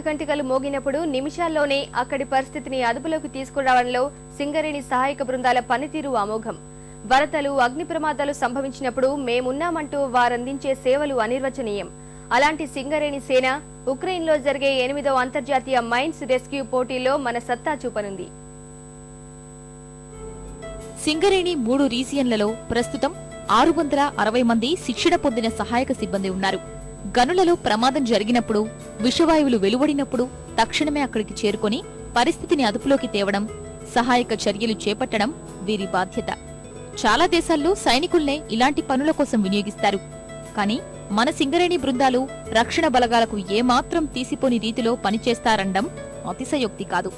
గంటికలు మోగినప్పుడు నిమిషాల్లోనే అక్కడి పరిస్థితిని అదుపులోకి తీసుకురావడంలో సింగరేణి సహాయక బృందాల పనితీరు అమోఘం. వరదలు, అగ్ని ప్రమాదాలు సంభవించినప్పుడు మేమున్నామంటూ వారందించే సేవలు అనిర్వచనీయం. అలాంటి సింగరేణి సేన ఉక్రెయిన్లో జరిగే 8వ అంతర్జాతీయ మైన్స్ రెస్క్యూ పోటీల్లో మన సత్తా చూపనుంది. సింగరేణి 3 రీజియన్లలో ప్రస్తుతం 660 మంది శిక్షణ పొందిన సహాయక సిబ్బంది ఉన్నారు. గనులలో ప్రమాదం జరిగినప్పుడు, విషవాయువులు వెలువడినప్పుడు తక్షణమే అక్కడికి చేరుకొని పరిస్థితిని అదుపులోకి తేవడం, సహాయక చర్యలు చేపట్టడం వీరి బాధ్యత. చాలా దేశాల్లో సైనికుల్నే ఇలాంటి పనుల కోసం వినియోగిస్తారు. కానీ మన సింగరేణి బృందాలు రక్షణ బలగాలకు ఏమాత్రం తీసిపోని రీతిలో పనిచేస్తారనడం అతిశయోక్తి కాదు.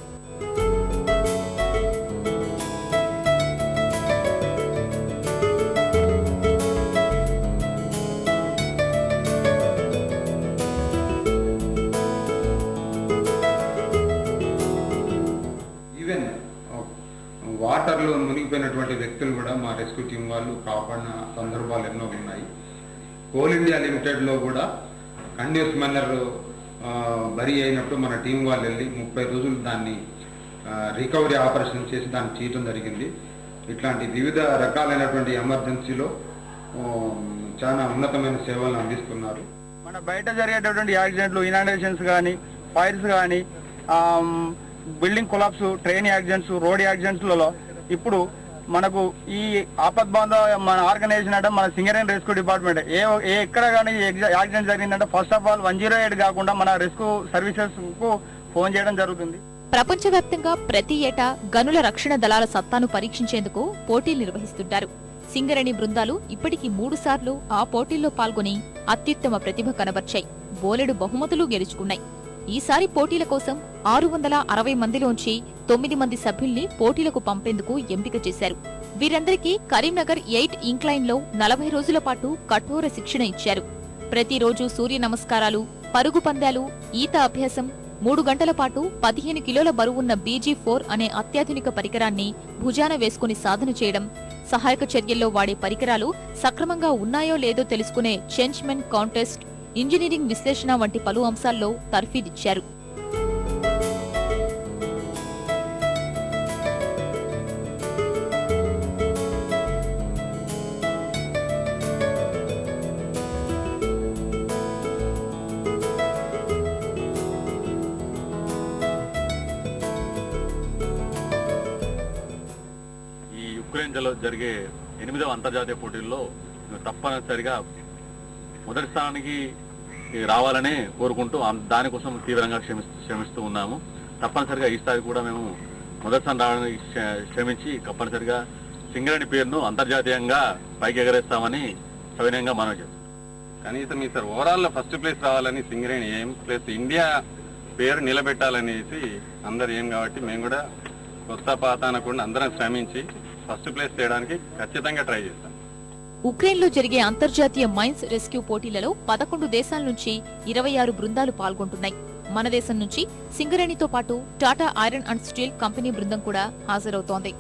ఈవెన్ వాటర్లో మునిగిపోయినటువంటి వ్యక్తులు కూడా మా రెస్క్యూ టీం వాళ్ళు కాపాడిన సందర్భాలు ఎన్నో ఉన్నాయి. కోల్ ఇండియా లిమిటెడ్లో కూడా కంటిన్యూస్ మేనర్ బరీ అయినప్పుడు మన టీం వాళ్ళు వెళ్ళి 30 రోజులు దాన్ని రికవరీ ఆపరేషన్ చేసి దాన్ని చేయడం జరిగింది. ఇట్లాంటి వివిధ రకాలైనటువంటి ఎమర్జెన్సీలో చాలా ఉన్నతమైన సేవలను అందిస్తున్నారు. మన బయట జరిగేటటువంటి యాక్సిడెంట్లు, ఇనాండేషన్స్ కానీ, ఫైర్స్ కానీ, building collapse, train accidents, road యాక్సిడెంట్స్లలో ఇప్పుడు మనకు ఈ ఆపద్బాంధ మన ఆర్గనైజేషన్ అంటే మన సింగరేణి రెస్క్యూ డిపార్ట్మెంట్ ఎక్కడ కానీ యాక్సిడెంట్ జరిగిందంటే ఫస్ట్ ఆఫ్ ఆల్ 108 కాకుండా మన రెస్క్యూ సర్వీసెస్ కు ఫోన్ చేయడం జరుగుతుంది. ప్రపంచవ్యాప్తంగా ప్రతి ఏటా గనుల రక్షణ దళాల సత్తాను పరీక్షించేందుకు పోటీలు నిర్వహిస్తుంటారు. సింగరేణి బృందాలు ఇప్పటికీ 3 సార్లు ఆ పోటీల్లో పాల్గొని అత్యుత్తమ ప్రతిభ కనబర్చాయి. బోలెడు బహుమతులు గెలుచుకున్నాయి. ఈసారి పోటీల కోసం 660 మందిలోంచి 9 మంది సభ్యుల్ని పోటీలకు పంపేందుకు ఎంపిక చేశారు. వీరందరికీ కరీంనగర్ 8 ఇంక్లైన్ లో 40 రోజుల పాటు కఠోర శిక్షణ ఇచ్చారు. ప్రతిరోజు సూర్య నమస్కారాలు, పరుగు పందాలు, ఈత అభ్యాసం, 3 గంటల పాటు 15 కిలోల బరువున్న BG4 అనే అత్యాధునిక పరికరాన్ని భుజాన వేసుకుని సాధన చేయడం, సహాయక చర్యల్లో వాడే పరికరాలు సక్రమంగా ఉన్నాయో లేదో తెలుసుకునే చెంచ్మెన్ కాంటెస్ట్, ఇంజనీరింగ్ విశ్లేషణ వంటి పలు అంశాల్లో తర్ఫీదిచ్చారు. ఈ యుక్రెయిన్లో జరిగే 8వ అంతర్జాతీయ పోటీల్లో తప్పనిసరిగా మొదటి స్థానానికి రావాలని కోరుకుంటూ దానికోసం తీవ్రంగా శ్రమిస్తూ ఉన్నాము. తప్పనిసరిగా ఈసారి కూడా మేము మొదటి స్థానం రావడానికి శ్రమించి తప్పనిసరిగా సింగరేణి పేరును అంతర్జాతీయంగా పైకి ఎగరేస్తామని సవినయంగా మనవి చేస్తాం. కనీసం ఈసారి ఓవరాల్ ఫస్ట్ ప్లేస్ రావాలని సింగరేణి ఏం ప్లస్ ఇండియా పేరు నిలబెట్టాలనేసి అందరు ఏం కాబట్టి మేము కూడా కొత్త పాత అనకుండా అందరం శ్రమించి ఫస్ట్ ప్లేస్ చేయడానికి ఖచ్చితంగా ట్రై చేస్తాం. ఉక్రెయిన్లో జరిగే అంతర్జాతీయ మైన్స్ రెస్క్యూ పోటీలలో 11 దేశాల నుంచి 26 బృందాలు పాల్గొంటున్నాయి. మన దేశం నుంచి సింగరేణితో పాటు Tata iron and steel company బృందం కూడా హాజరవుతోంది.